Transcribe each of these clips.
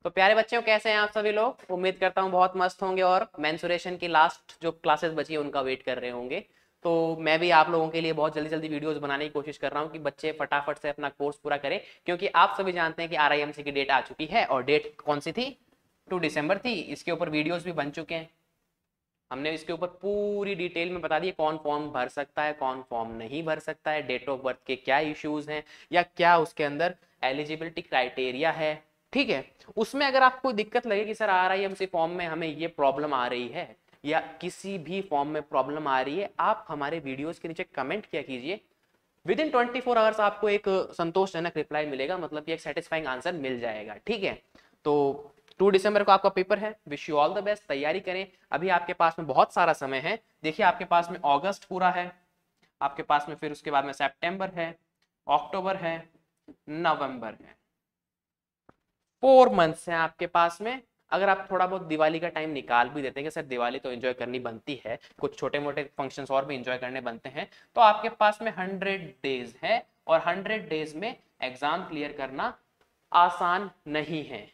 तो प्यारे बच्चों, कैसे हैं आप सभी लोग? उम्मीद करता हूँ बहुत मस्त होंगे और मेंसुरेशन की लास्ट जो क्लासेस बची है उनका वेट कर रहे होंगे। तो मैं भी आप लोगों के लिए बहुत जल्दी जल्दी वीडियोस बनाने की कोशिश कर रहा हूँ कि बच्चे फटाफट से अपना कोर्स पूरा करें, क्योंकि आप सभी जानते हैं कि RIMC की डेट आ चुकी है। और डेट कौन सी थी? 2 दिसंबर थी। इसके ऊपर वीडियोस भी बन चुके हैं। हमने इसके ऊपर पूरी डिटेल में बता दी कौन फॉर्म भर सकता है, कौन फॉर्म नहीं भर सकता है, डेट ऑफ बर्थ के क्या इश्यूज हैं या क्या उसके अंदर एलिजिबिलिटी क्राइटेरिया है। ठीक है। उसमें अगर आपको दिक्कत लगे कि सर RIMC फॉर्म में हमें ये प्रॉब्लम आ रही है या किसी भी फॉर्म में प्रॉब्लम आ रही है, आप हमारे वीडियोस के नीचे कमेंट किया कीजिए। विद इन 24 आवर्स आपको एक संतोषजनक रिप्लाई मिलेगा, मतलब कि एक सेटिस्फाइंग आंसर मिल जाएगा। ठीक है। तो 2 दिसंबर को आपका पेपर है। Wish you all the best, तैयारी करें। अभी आपके पास में बहुत सारा समय है। देखिए, आपके पास में अगस्त पूरा है, आपके पास में फिर उसके बाद में सितंबर है, अक्टूबर है, नवंबर है। 4 मंथ्स हैं आपके पास में। अगर आप थोड़ा बहुत दिवाली का टाइम निकाल भी देते हैं कि सर दिवाली तो एंजॉय करनी बनती है, कुछ छोटे मोटे फंक्शंस और भी एंजॉय करने बनते हैं, तो आपके पास में 100 डेज है। और 100 डेज में एग्जाम क्लियर करना आसान नहीं है।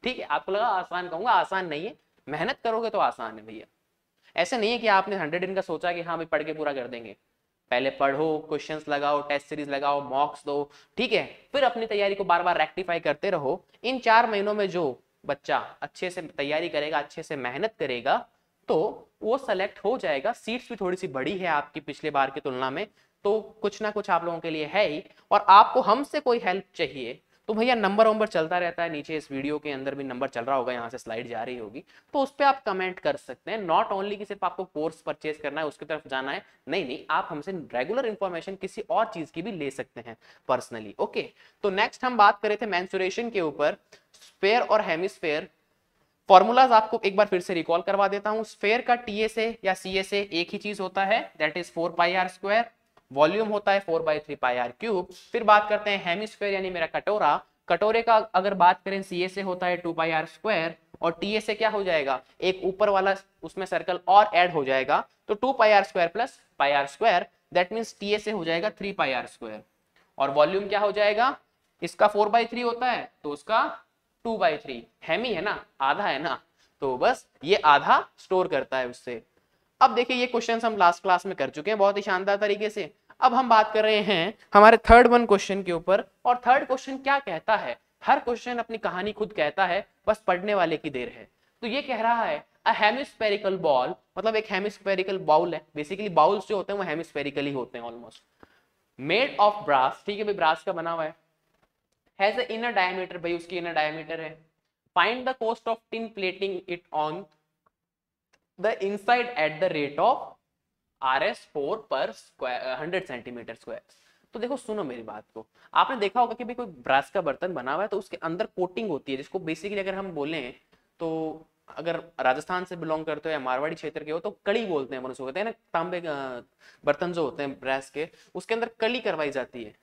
ठीक है, आपको लगा आसान कहूंगा, आसान नहीं है। मेहनत करोगे तो आसान है भैया। ऐसे नहीं है कि आपने 100 दिन का सोचा कि हाँ भाई पढ़ के पूरा कर देंगे। पहले पढ़ो, क्वेश्चंस लगाओ, टेस्ट सीरीज लगाओ, मॉक्स दो। ठीक है। फिर अपनी तैयारी को बार बार रेक्टिफाई करते रहो। इन 4 महीनों में जो बच्चा अच्छे से तैयारी करेगा, अच्छे से मेहनत करेगा, तो वो सेलेक्ट हो जाएगा। सीट्स भी थोड़ी सी बड़ी है आपकी पिछले बार की तुलना में, तो कुछ ना कुछ आप लोगों के लिए है ही। और आपको हमसे कोई हेल्प चाहिए तो भैया नंबर वंबर चलता रहता है नीचे, इस वीडियो के अंदर भी नंबर चल रहा होगा, यहाँ से स्लाइड जा रही होगी, तो उस पर आप कमेंट कर सकते हैं। नॉट ओनली कि सिर्फ आपको कोर्स परचेज करना है, उसकी तरफ जाना है, नहीं नहीं, आप हमसे रेगुलर इंफॉर्मेशन किसी और चीज की भी ले सकते हैं पर्सनली। ओके। तो नेक्स्ट हम बात कर रहे थे मेंसुरेशन के ऊपर। स्फेयर और हेमिस्फेयर फॉर्मूलाज आपको एक बार फिर से रिकॉल करवा देता हूं। स्फेयर का TSA या CSA एक ही चीज होता है, दैट इज 4πr²। वॉल्यूम होता है 4/3πr³। फिर बात करते हैं हेमिस्फेयर यानी मेरा कटोरा। कटोरे का अगर बात करें, CSA होता है 2πr²। और TSA क्या हो जाएगा, एक ऊपर वाला उसमें सर्कल और ऐड हो जाएगा, तो 2πr² plus πr², that means TSA हो जाएगा 3πr²। और वॉल्यूम क्या हो जाएगा, इसका 4/3 होता है तो उसका 2/3। हेमी है ना, आधा है ना, तो बस ये आधा स्टोर करता है उससे। अब देखिए, ये क्वेश्चन हम लास्ट क्लास में कर चुके हैं बहुत ही शानदार तरीके से। अब हम बात कर रहे हैं हमारे थर्ड वन क्वेश्चन के ऊपर। और थर्ड क्वेश्चन क्या कहता है? हर क्वेश्चन अपनी कहानी खुद कहता है, बस पढ़ने वाले की देर है। तो ये कह रहा है अ हेमिस्फेरिकल बॉल, मतलब एक हेमिस्फेरिकल बाउल है। बेसिकली बाउल्स जो होते हैं वो हेमिस्फेरिकल ही होते हैं ऑलमोस्ट। मेड ऑफ ब्रास, ठीक है भाई, ब्रास का बना हुआ है। हैज अ इनर डायमीटर, भाई उसकी इनर डायमीटर है। Find the cost of tin plating it on the inside eight the rate of RS4 पर स्क्वायर 100 सेंटीमीटर स्क्वायर। तो देखो, सुनो मेरी बात को। आपने देखा होगा कि भाई कोई ब्रास का बर्तन बना हुआ है तो उसके अंदर कोटिंग होती है, जिसको बेसिकली अगर हम बोले तो, अगर राजस्थान से बिलोंग करते हो या मारवाड़ी क्षेत्र के हो तो कड़ी बोलते हैं, मनुष्य कहते हैं ना। तांबे बर्तन जो होते हैं ब्रास के, उसके अंदर कली करवाई जाती है,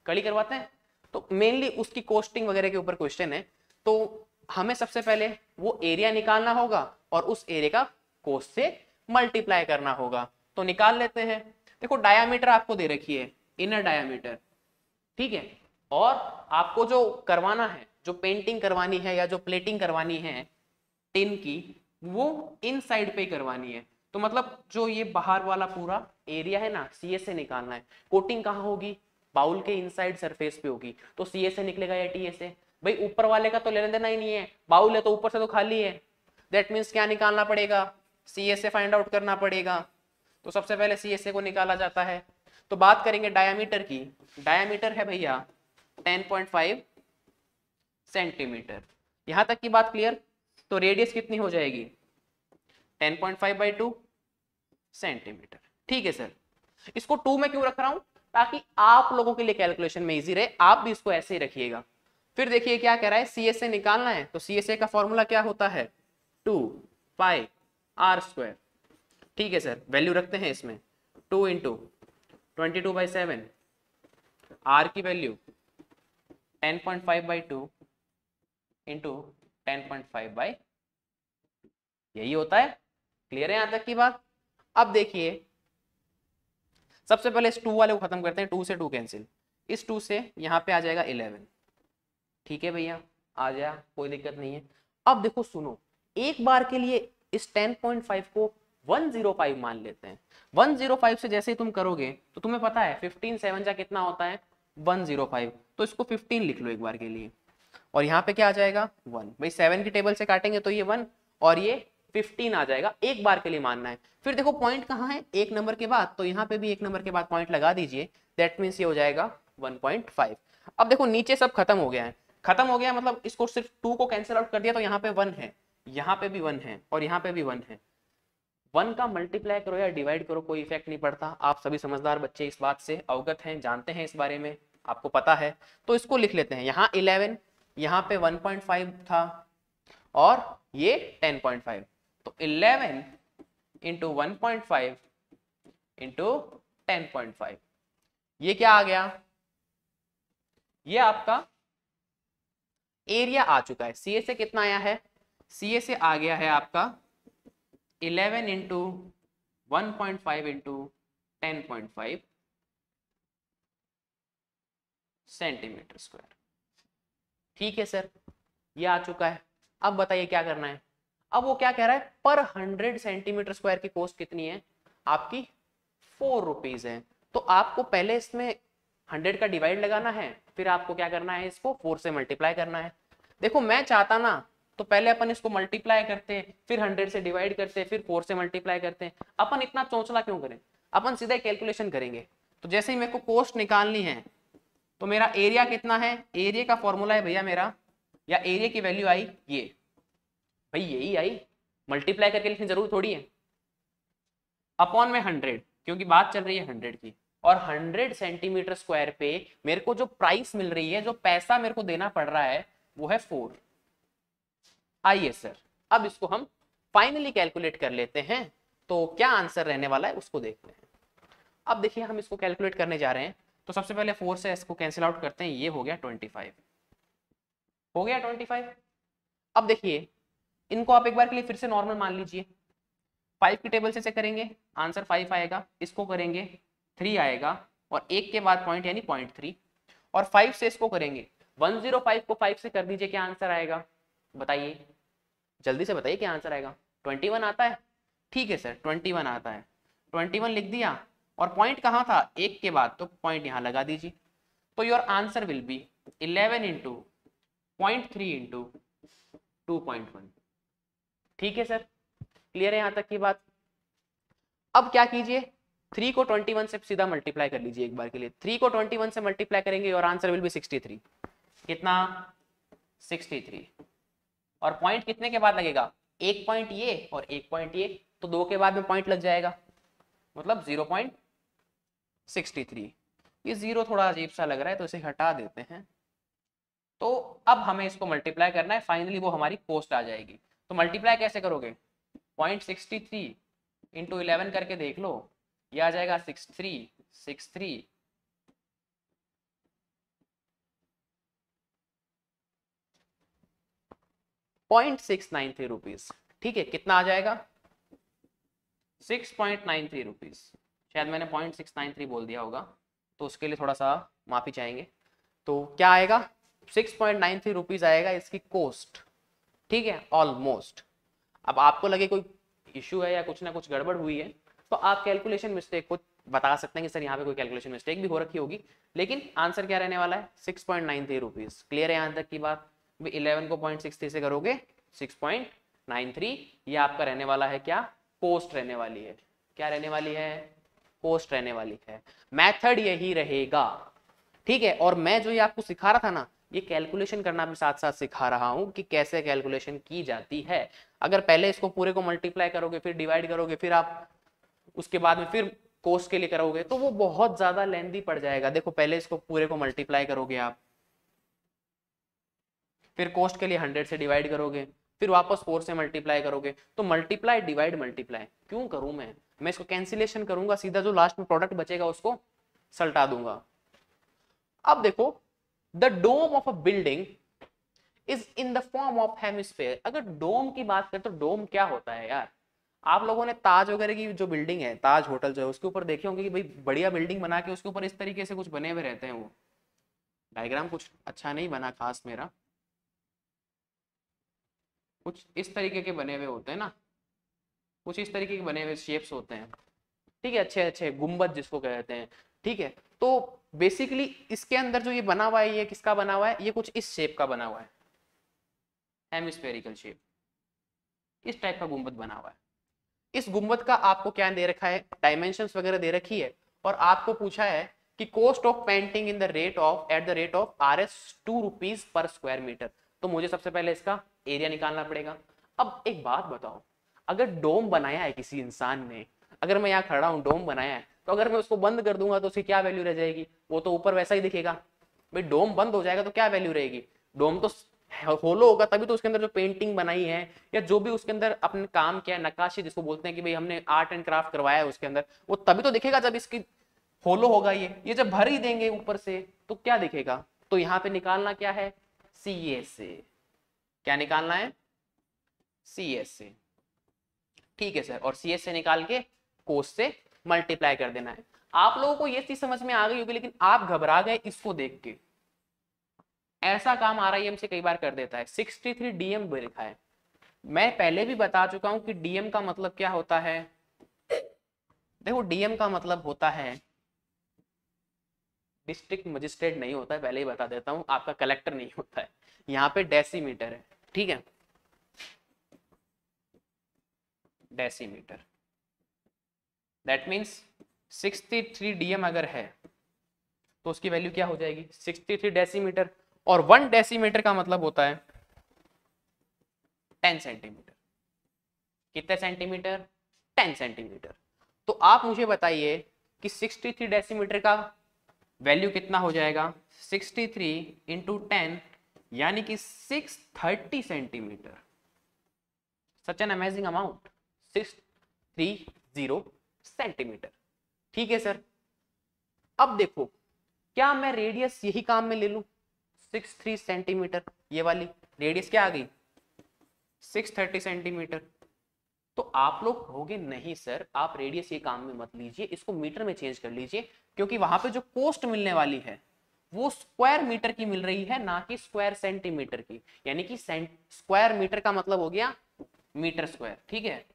कड़ी करवाते हैं। तो मेनली उसकी कोस्टिंग वगैरह के ऊपर क्वेश्चन है। तो हमें सबसे पहले वो एरिया निकालना होगा और उस एरिया का कोस्ट से मल्टीप्लाई करना होगा। तो निकाल लेते हैं। देखो, डायामीटर आपको दे रखी है, इनर डायामीटर। ठीक है। और आपको जो करवाना है, जो पेंटिंग करवानी है या जो प्लेटिंग करवानी है टिन की, वो इन साइड पे करवानी है। तो मतलब जो ये बाहर वाला पूरा एरिया है ना, CS से निकालना है। कोटिंग कहाँ होगी? बाउल के इनसाइड सरफेस पे होगी, तो CS से निकलेगा या TSA? भाई ऊपर वाले का तो लेना देना ही नहीं है, बाउल है तो ऊपर से तो खाली है। दैट मीन्स क्या निकालना पड़ेगा? CSA फाइंड आउट करना पड़ेगा। तो सबसे पहले CSA को निकाला जाता है। तो बात करेंगे डायामीटर की। डायामीटर है भैया 10.5 सेंटीमीटर। यहां तक की बात क्लियर? तो रेडियस कितनी हो जाएगी? 10.5/2 सेंटीमीटर। ठीक है सर। इसको 2 में क्यों रख रहा हूं? ताकि आप लोगों के लिए कैलकुलेशन में इजी रहे, आप भी इसको ऐसे ही रखिएगा। फिर देखिए क्या कह रहा है, CSA निकालना है, तो CSA का फॉर्मूला क्या होता है? 2πr²। ठीक है सर, वैल्यू रखते हैं इसमें। 2 इंटू 22/7, आर की वैल्यू 10.5/2 इंटू 10.5/, यही होता है। क्लियर है यहां तक की बात? अब देखिए, सबसे पहले इस 2 वाले को खत्म करते हैं। 2 से 2 कैंसिल, इस 2 से यहां पे आ जाएगा 11। ठीक है भैया। आ जाए, कोई दिक्कत नहीं है। अब देखो सुनो, एक बार के लिए इस 10.5 को 105 मान लेते हैं। 105 से जैसे ही तुम करोगे तो तुम्हें पता है 15 7 जा कितना होता है 105, तो इसको 15 लिख लो एक बार के लिए, और यहाँ पे क्या आ जाएगा 1। भाई 7 की टेबल से काटेंगे तो ये 1 और ये 15 आ जाएगा, एक बार के लिए मानना है। फिर देखो पॉइंट कहाँ है, एक नंबर के बाद, तो यहाँ पे भी एक नंबर के बाद पॉइंट लगा दीजिए, दैट मीन्स ये हो जाएगा 1.5। अब देखो नीचे सब खत्म हो गया है, खत्म हो गया मतलब इसको सिर्फ 2 को कैंसिल आउट कर दिया, तो यहाँ पे 1 है, यहाँ पे भी 1 है और यहाँ पे भी 1 है। 1 का मल्टीप्लाई करो या डिवाइड करो कोई इफेक्ट नहीं पड़ता, आप सभी समझदार बच्चे इस बात से अवगत हैं, जानते हैं इस बारे में, आपको पता है। तो इसको लिख लेते हैं, यहाँ 11, यहाँ पे 1.5 था और ये 10.5, तो 11 इंटू 1.5 इंटू 10.5, ये क्या आ गया, ये आपका एरिया आ चुका है। सीए से कितना आया है, सीए से आ गया है आपका 11 इंटू 1.5 इंटू 10.5 सेंटीमीटर स्क्वायर। ठीक है सर, ये आ चुका है। अब बताइए क्या करना है। अब वो क्या कह रहा है, पर 100 सेंटीमीटर स्क्वायर की कॉस्ट कितनी है आपकी, 4 रुपीज है। तो आपको पहले इसमें 100 का डिवाइड लगाना है, फिर आपको क्या करना है, इसको 4 से मल्टीप्लाई करना है। देखो मैं चाहता ना तो पहले अपन इसको मल्टीप्लाई करते, फिर 100 से डिवाइड करते, फिर 4 से मल्टीप्लाई करते। अपन इतना चौंचला क्यों करें, अपन सीधा कैलकुलेशन करेंगे। तो जैसे ही मेरे को कॉस्ट निकालनी है, तो मेरा एरिया कितना है, एरिया का फॉर्मूला है भैया मेरा, या एरिया की वैल्यू आई ये, भाई यही आई, मल्टीप्लाई करके लिखने जरूर थोड़ी है, अपॉन में 100, क्योंकि बात चल रही है 100 की, और 100 सेंटीमीटर स्क्वायर पे मेरे को जो प्राइस मिल रही है, जो पैसा मेरे को देना पड़ रहा है, वो है 4। आइए सर अब इसको हम फाइनली कैलकुलेट कर लेते हैं, तो क्या आंसर रहने वाला है उसको देखते हैं। अब देखिए हम इसको कैलकुलेट करने जा रहे हैं, तो सबसे पहले 4 से इसको कैंसिल आउट करते हैं, ये हो गया 25, हो गया 25। अब देखिए इनको आप एक बार के लिए फिर से नॉर्मल मान लीजिए, 5 की टेबल से करेंगे आंसर 5 आएगा, इसको करेंगे 3 आएगा, और एक के बाद पॉइंट यानी 0.3, और 5 से इसको करेंगे 105 को 5 से कर दीजिए, क्या आंसर आएगा बताइए, जल्दी से बताइए क्या आंसर आएगा। 21 आता है, ठीक है सर 21 आता है, 21 लिख दिया, और पॉइंट कहाँ था, एक के बाद, तो पॉइंट यहाँ लगा दीजिए। तो your answer will be 11 into 0.3 into 2.1। ठीक है सर, क्लियर है यहाँ तक की बात। अब क्या कीजिए, 3 को 21 से सीधा मल्टीप्लाई कर लीजिए एक बार के लिए, 3 को 21 से मल्टीप्लाई करेंगे और आंसर विल बी 63। कितना, 63, और पॉइंट कितने के बाद लगेगा, एक पॉइंट ये और एक पॉइंट ये, तो 2 के बाद में पॉइंट लग जाएगा, मतलब 0.63। ये 0 थोड़ा अजीब सा लग रहा है तो इसे हटा देते हैं। तो अब हमें इसको मल्टीप्लाई करना है, फाइनली वो हमारी कॉस्ट आ जाएगी। तो मल्टीप्लाई कैसे करोगे, 0.63 इंटू 11 करके देख लो, ये आ जाएगा 63 0.693 रुपीज। ठीक है, कितना आ जाएगा 6.93 रुपीज, शायद मैंने 0.693 बोल दिया होगा, तो उसके लिए थोड़ा सा माफी चाहेंगे। तो क्या आएगा 6.93 रुपीज आएगा इसकी कॉस्ट। ठीक है, ऑलमोस्ट। अब आपको लगे कोई इशू है या कुछ ना कुछ गड़बड़ हुई है, तो आप कैलकुलेशन मिस्टेक को बता सकते हैं कि सर यहाँ पे कोई कैलकुलेशन मिस्टेक भी हो रखी होगी, लेकिन आंसर क्या रहने वाला है 6.93 रुपीज। क्लियर है यहाँ तक की बात। 11 को 0.63 से करोगे 6.93, ये आपका रहने वाला है क्या, कॉस्ट रहने वाली है। क्या रहने वाली है, कॉस्ट रहने वाली है। मेथड यही रहेगा, ठीक है। और मैं जो ये आपको सिखा रहा था ना, ये कैलकुलेशन करना भी साथ साथ सिखा रहा हूं कि कैसे कैलकुलेशन की जाती है। अगर पहले इसको पूरे को मल्टीप्लाई करोगे, फिर डिवाइड करोगे, फिर आप उसके बाद में फिर कोस्ट के लिए करोगे, तो वो बहुत ज्यादा लेंथी पड़ जाएगा। देखो पहले इसको पूरे को मल्टीप्लाई करोगे आप, फिर कोस्ट के लिए 100 से डिवाइड करोगे, फिर वापस 4 से मल्टीप्लाई करोगे, तो मल्टीप्लाई डिवाइड मल्टीप्लाई क्यों करूं मैं इसको कैंसिलेशन करूंगा, सीधा जो लास्ट में प्रोडक्ट बचेगा उसको सल्टा दूंगा। अब देखो, the dome of a building is in the form of hemisphere. अगर डोम की बात करें तो डोम क्या होता है यार, आप लोगों ने ताज वगैरह की जो बिल्डिंग है, ताज होटल जो है, उसके ऊपर देखे होंगे कि भाई बढ़िया बिल्डिंग बना के उसके ऊपर इस तरीके से कुछ बने हुए रहते हैं। वो डायग्राम कुछ अच्छा नहीं बना खास मेरा, कुछ इस तरीके के बने हुए होते हैं ना, कुछ इस तरीके के बने हुए शेप्स होते हैं, ठीक है, अच्छे अच्छे गुंबद जिसको कहते हैं, ठीक है। तो बेसिकली इसके अंदर जो ये बना हुआ है, ये किसका बना हुआ है, ये कुछ इस शेप का बना हुआ है, हेमिस्फेरिकल शेप, इस टाइप का गुंबद बना हुआ है। इस गुंबद का आपको क्या दे रखा है, डायमेंशंस वगैरह दे रखी है, और आपको पूछा है कि cost of painting in the rate of at the rate of RS 2 rupees per square metre. तो मुझे सबसे पहले इसका एरिया निकालना पड़ेगा। अब एक बात बताओ, अगर डोम बनाया है किसी इंसान ने, अगर मैं यहाँ खड़ा हूँ, डोम बनाया है, तो अगर मैं उसको बंद कर दूंगा तो उसकी क्या वैल्यू रह जाएगी, वो तो ऊपर वैसा ही दिखेगा। भाई डोम बंद हो जाएगा तो क्या वैल्यू रहेगी, डोम तो होलो होगा, तभी तो उसके अंदर जो पेंटिंग बनाई है या जो भी उसके अंदर अपने काम किया है, नक्काशी जिसको बोलते हैं कि भाई हमने आर्ट एंड क्राफ्ट करवाया है उसके अंदर, वो तभी तो दिखेगा जब इसकी होलो होगा। ये जब भर ही देंगे ऊपर से तो क्या दिखेगा। तो यहाँ पे निकालना क्या है, CSA, क्या निकालना है, CSA, ठीक है सर। और CSA निकाल के कोस से मल्टीप्लाई कर देना है। आप लोगों को ये चीज समझ में आ गई होगी, लेकिन आप घबरा गए इसको देख के। ऐसा काम RIM से कई बार कर देता है। 63 DM भी लिखा है। मैं पहले भी बता चुका हूं कि DM का मतलब क्या होता है। देखो DM का मतलब होता है, डिस्ट्रिक्ट मजिस्ट्रेट नहीं होता है, पहले ही बता देता हूं, आपका कलेक्टर नहीं होता है। यहाँ पे डेसीमीटर है, ठीक है, डेसीमीटर। दैट मीन्स 63 DM अगर है तो उसकी वैल्यू क्या हो जाएगी, 63 डेसीमीटर। और 1 डेसीमीटर का मतलब होता है 10 सेंटीमीटर। कितने सेंटीमीटर, 10 सेंटीमीटर। तो आप मुझे बताइए कि 63 डेसीमीटर का वैल्यू कितना हो जाएगा, 63 इंटू 10 यानी कि 630 centimetre. Such an amazing amount, 630 centimetre, ठीक है सर। अब देखो, क्या मैं रेडियस यही काम में ले लूं, 63 सेंटीमीटर, ये वाली रेडियस क्या आ गई, 630 सेंटीमीटर। तो आप लोग कहोगे नहीं सर, आप रेडियस ये काम में मत लीजिए, इसको मीटर में चेंज कर लीजिए, क्योंकि वहां पे जो कॉस्ट मिलने वाली है वो स्क्वायर मीटर की मिल रही है, ना कि स्क्वायर सेंटीमीटर की। यानी कि स्क्वायर मीटर का मतलब हो गया मीटर स्क्वायर, ठीक है।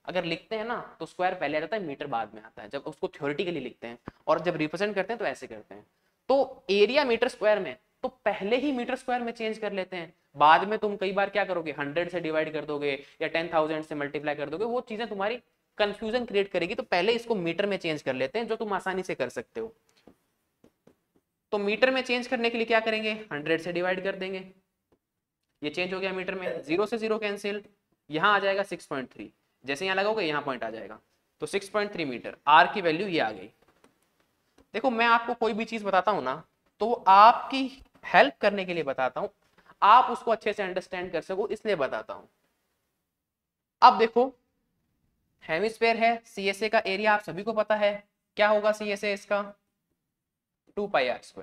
अगर लिखते हैं ना तो स्क्वायर पहले आ जाता है, मीटर बाद में आता है, जब उसको थ्योरेटिकली लिखते हैं, और जब रिप्रेजेंट करते हैं तो ऐसे करते हैं। तो एरिया मीटर स्क्वायर में तो पहले ही मीटर स्क्वायर में चेंज कर लेते हैं, बाद में तुम कई बार क्या करोगे, 100 से डिवाइड कर दोगे या 10,000 से मल्टीप्लाई कर दोगे, वो चीजें तुम्हारी कंफ्यूजन क्रिएट करेगी। तो पहले इसको मीटर में चेंज कर लेते हैं, जो तुम आसानी से कर सकते हो। तो मीटर में चेंज करने के लिए क्या करेंगे, 100 से डिवाइड कर देंगे, ये चेंज हो गया मीटर में, 0 से 0 कैंसिल, यहाँ आ जाएगा 6.3, जैसे यहाँ लगाओगे यहाँ पॉइंट आ जाएगा, तो 6.3 मीटर। आर की वैल्यू ये आ गई। देखो मैं आपको कोई भी चीज बताता हूं ना, तो आपकी हेल्प करने के लिए बताता हूं, आप उसको अच्छे से अंडरस्टैंड कर सको इसलिए बताता हूं। अब देखो हेमिस्फेयर है, CSA का एरिया आप सभी को पता है, क्या होगा CSA इसका, 2πr²।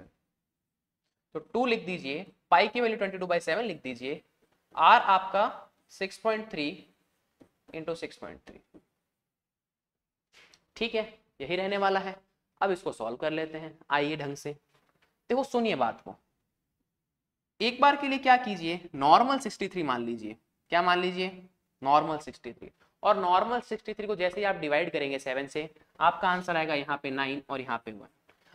तो 2 लिख दीजिए, पाई की वैल्यू 22/7 लिख दीजिए, आर आपका 6.3 इंटू 6.3, ठीक है, यही रहने वाला है। अब इसको सॉल्व कर लेते हैं, आइए ढंग से। देखो सुनिए बात को, एक बार के लिए क्या कीजिए, नॉर्मल 63 मान लीजिए, क्या मान लीजिए, नॉर्मल 63। और नॉर्मल 63 को जैसे ही आप डिवाइड करेंगे 7 से, आपका आंसर आएगा यहाँ पे 9 और यहाँ पे 1।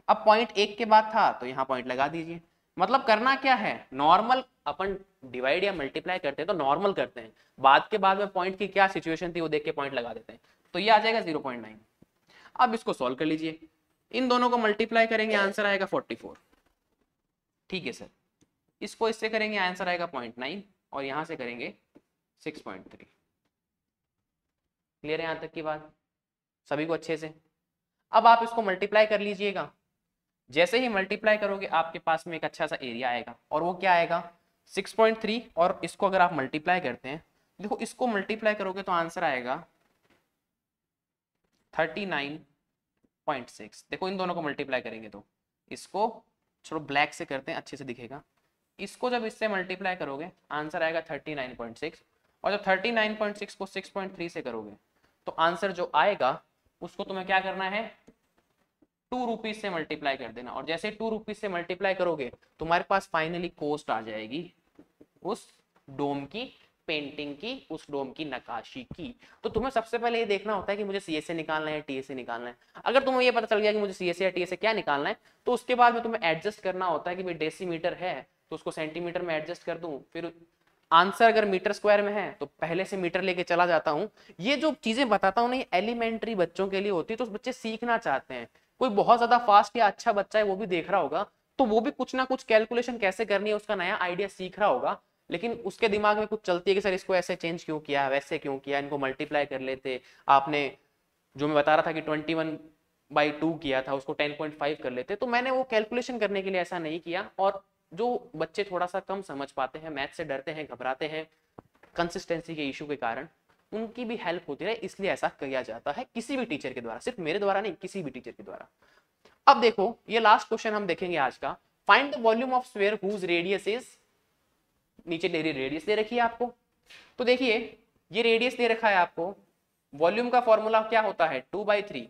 अब पॉइंट 1 के बाद था तो यहाँ पॉइंट लगा दीजिए। मतलब करना क्या है, नॉर्मल अपन डिवाइड या मल्टीप्लाई करते हैं तो नॉर्मल करते हैं, बाद के बाद में पॉइंट की क्या सिचुएशन थी वो देख के पॉइंट लगा देते हैं। तो ये आ जाएगा 0.9। अब इसको सॉल्व कर लीजिए, इन दोनों को मल्टीप्लाई करेंगे, आंसर आएगा 44, ठीक है सर। इसको इससे करेंगे, आंसर आएगा 0.9, और यहां से करेंगे 6.3। क्लियर है यहां तक की बात सभी को अच्छे से। अब आप इसको मल्टीप्लाई कर लीजिएगा, जैसे ही मल्टीप्लाई करोगे आपके पास में एक अच्छा सा एरिया आएगा, और वो क्या आएगा 6.3, और इसको अगर आप मल्टीप्लाई करते हैं, देखो इसको मल्टीप्लाई करोगे तो आंसर आएगा 39.6। देखो इन दोनों को मल्टीप्लाई करेंगे तो, इसको चलो ब्लैक से करते हैं अच्छे से दिखेगा, इसको जब इससे मल्टीप्लाई करोगे आंसर आएगा 39.6, और जब 39.6 को 6.3 से करोगे तो आंसर जो आएगा उसको तुम्हें क्या करना है, 2 रुपीज से मल्टीप्लाई कर देना। और जैसे 2 रुपीज से मल्टीप्लाई करोगे तुम्हारे पास फाइनली कॉस्ट आ जाएगी उस डोम की पेंटिंग की, उस डोम की नक्काशी की। तो तुम्हें सबसे पहले ये देखना होता है कि मुझे सीएसए निकालना है, टीएसए निकालना है। अगर तुम्हें ये पता चल गया कि मुझे सीएसए या टीएसए क्या निकालना है, तो उसके बाद में तुम्हें एडजस्ट करना होता है कि भाई डेसीमीटर है तो उसको सेंटीमीटर में एडजस्ट कर दूं, फिर आंसर अगर मीटर स्क्वायर में है तो पहले से मीटर लेके चला जाता हूं। ये जो चीजें बताता हूं ना, ये एलिमेंट्री बच्चों के लिए होती है, तो बच्चे सीखना चाहते हैं। कोई बहुत ज्यादा फास्ट या अच्छा बच्चा है वो भी देख रहा होगा, तो वो भी कुछ ना कुछ कैलकुलेशन कैसे करनी है उसका नया आइडिया सीख रहा होगा, लेकिन उसके दिमाग में कुछ चलती है कि सर इसको ऐसे चेंज क्यों किया, वैसे क्यों किया, इनको मल्टीप्लाई कर लेते, आपने जो मैं बता रहा था कि 21/2 किया था उसको 10.5 कर लेते। तो मैंने वो कैलकुलेशन करने के लिए ऐसा नहीं किया। और जो बच्चे थोड़ा सा कम समझ पाते हैं, मैथ से डरते हैं, घबराते हैं कंसिस्टेंसी के इशू के कारण, उनकी भी हेल्प होती रहे, इसलिए ऐसा किया जाता है किसी भी टीचर के द्वारा, सिर्फ मेरे द्वारा नहीं, किसी भी टीचर के द्वारा। अब देखो ये लास्ट क्वेश्चन हम देखेंगे आज का। Find the volume of sphere whose radius is, नीचे डेरी रेडियस दे रखी है आपको। तो देखिए ये रेडियस दे रखा है आपको, वॉल्यूम का फॉर्मूला क्या होता है 2/3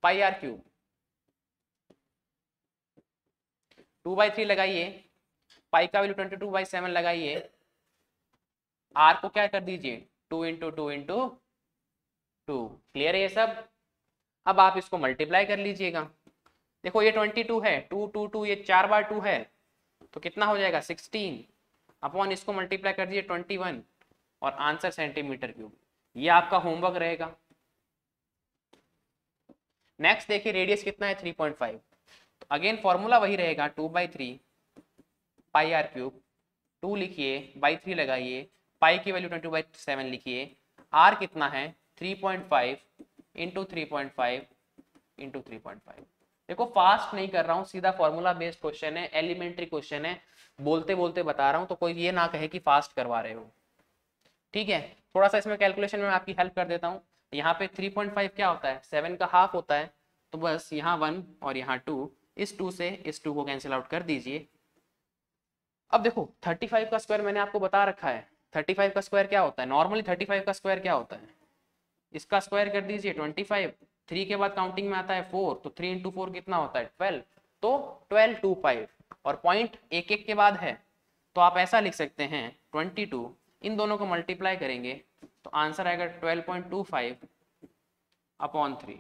पाई आर क्यूब। 2/3 लगाइए, पाई का वैल्यू 22/7 लगाइए, आर को क्या कर दीजिए 2 इंटू 2 इंटू 2। क्लियर है ये सब। अब आप इसको मल्टीप्लाई कर लीजिएगा। देखो ये 22 है, 2 2 2 ये 4/2 है, तो कितना हो जाएगा 16 अपॉन इसको मल्टीप्लाई कर दीजिए 21 और आंसर सेंटीमीटर क्यूब। ये आपका होमवर्क रहेगा। नेक्स्ट देखिए रेडियस कितना है 3.5, तो अगेन फॉर्मूला वही रहेगा 2/3 पाई आर क्यूब। 2 लिखिए, बाई 3 लगाइए, पाई की वैल्यू 22/7 लिखिए, आर कितना है 3.5 इंटू 3.5 इंटू 3.5। देखो फास्ट नहीं कर रहा हूँ, सीधा फॉर्मूला बेस्ड क्वेश्चन है, एलिमेंट्री क्वेश्चन है, बोलते बोलते बता रहा हूँ, तो कोई ये ना कहे कि फास्ट करवा रहे हो। ठीक है, थोड़ा सा इसमें कैलकुलेशन में आपकी हेल्प कर देता हूँ। यहाँ पे 3.5 क्या होता है 7 का हाफ होता है, तो बस यहाँ 1 और यहाँ 2, इस 2 से इस 2 को कैंसिल आउट कर दीजिए। अब देखो 35 का स्क्वायर मैंने आपको बता रखा है, 35 का स्क्वायर क्या होता है नॉर्मली, 35 का स्क्वायर क्या होता है, इसका स्क्वायर कर दीजिए 25, 3 के बाद काउंटिंग में आता है 4, तो 3 इंटू 4 कितना होता है 12, तो 1225 और पॉइंट एक एक के बाद है, तो आप ऐसा लिख सकते हैं 22, इन दोनों को मल्टीप्लाई करेंगे तो आंसर आएगा 12.25 अपॉन 3।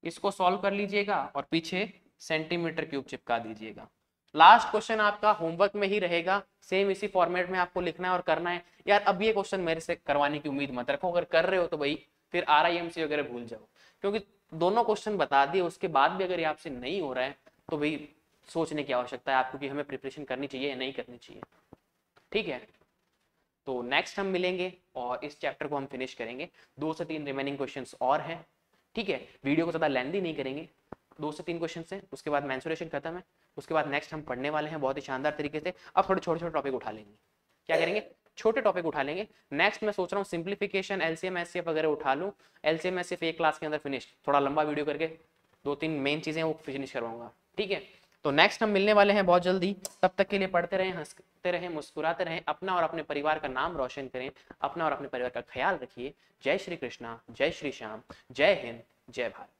इसको सॉल्व कर लीजिएगा और पीछे सेंटीमीटर क्यूब चिपका दीजिएगा। लास्ट क्वेश्चन आपका होमवर्क में ही रहेगा, सेम इसी फॉर्मेट में आपको लिखना है और करना है। यार अब ये क्वेश्चन मेरे से करवाने की उम्मीद मत रखो, अगर कर रहे हो तो भाई फिर RIMC वगैरह भूल जाओ, क्योंकि दोनों क्वेश्चन बता दिए उसके बाद भी अगर ये आपसे नहीं हो रहा है तो भाई सोचने की आवश्यकता है आपको कि हमें प्रिपरेशन करनी चाहिए या नहीं करनी चाहिए। ठीक है, तो नेक्स्ट हम मिलेंगे और इस चैप्टर को हम फिनिश करेंगे। 2 से 3 रिमेनिंग क्वेश्चंस और हैं। ठीक है, वीडियो को ज़्यादा लेंथी नहीं करेंगे, 2 से 3 क्वेश्चन है, उसके बाद मेंसुरेशन खत्म है, उसके बाद नेक्स्ट हम पढ़ने वाले हैं बहुत ही शानदार तरीके से। अब थोड़े छोटे छोटे टॉपिक उठा लेंगे। क्या करेंगे, छोटे टॉपिक उठा लेंगे। नेक्स्ट मैं सोच रहा हूँ सिंप्लीफिकेशन, LCM SCF वगैरह उठा लूँ। LCM SCF एक क्लास के अंदर फिनिश, थोड़ा लंबा वीडियो करके 2-3 मेन चीज़ें वो फिनिश करवाऊंगा। ठीक है, तो नेक्स्ट हम मिलने वाले हैं बहुत जल्दी। तब तक के लिए पढ़ते रहें, हंसते रहें, मुस्कुराते रहें, अपना और अपने परिवार का नाम रोशन करें, अपना और अपने परिवार का ख्याल रखिए। जय श्री कृष्णा, जय श्री श्याम, जय हिंद, जय भारत।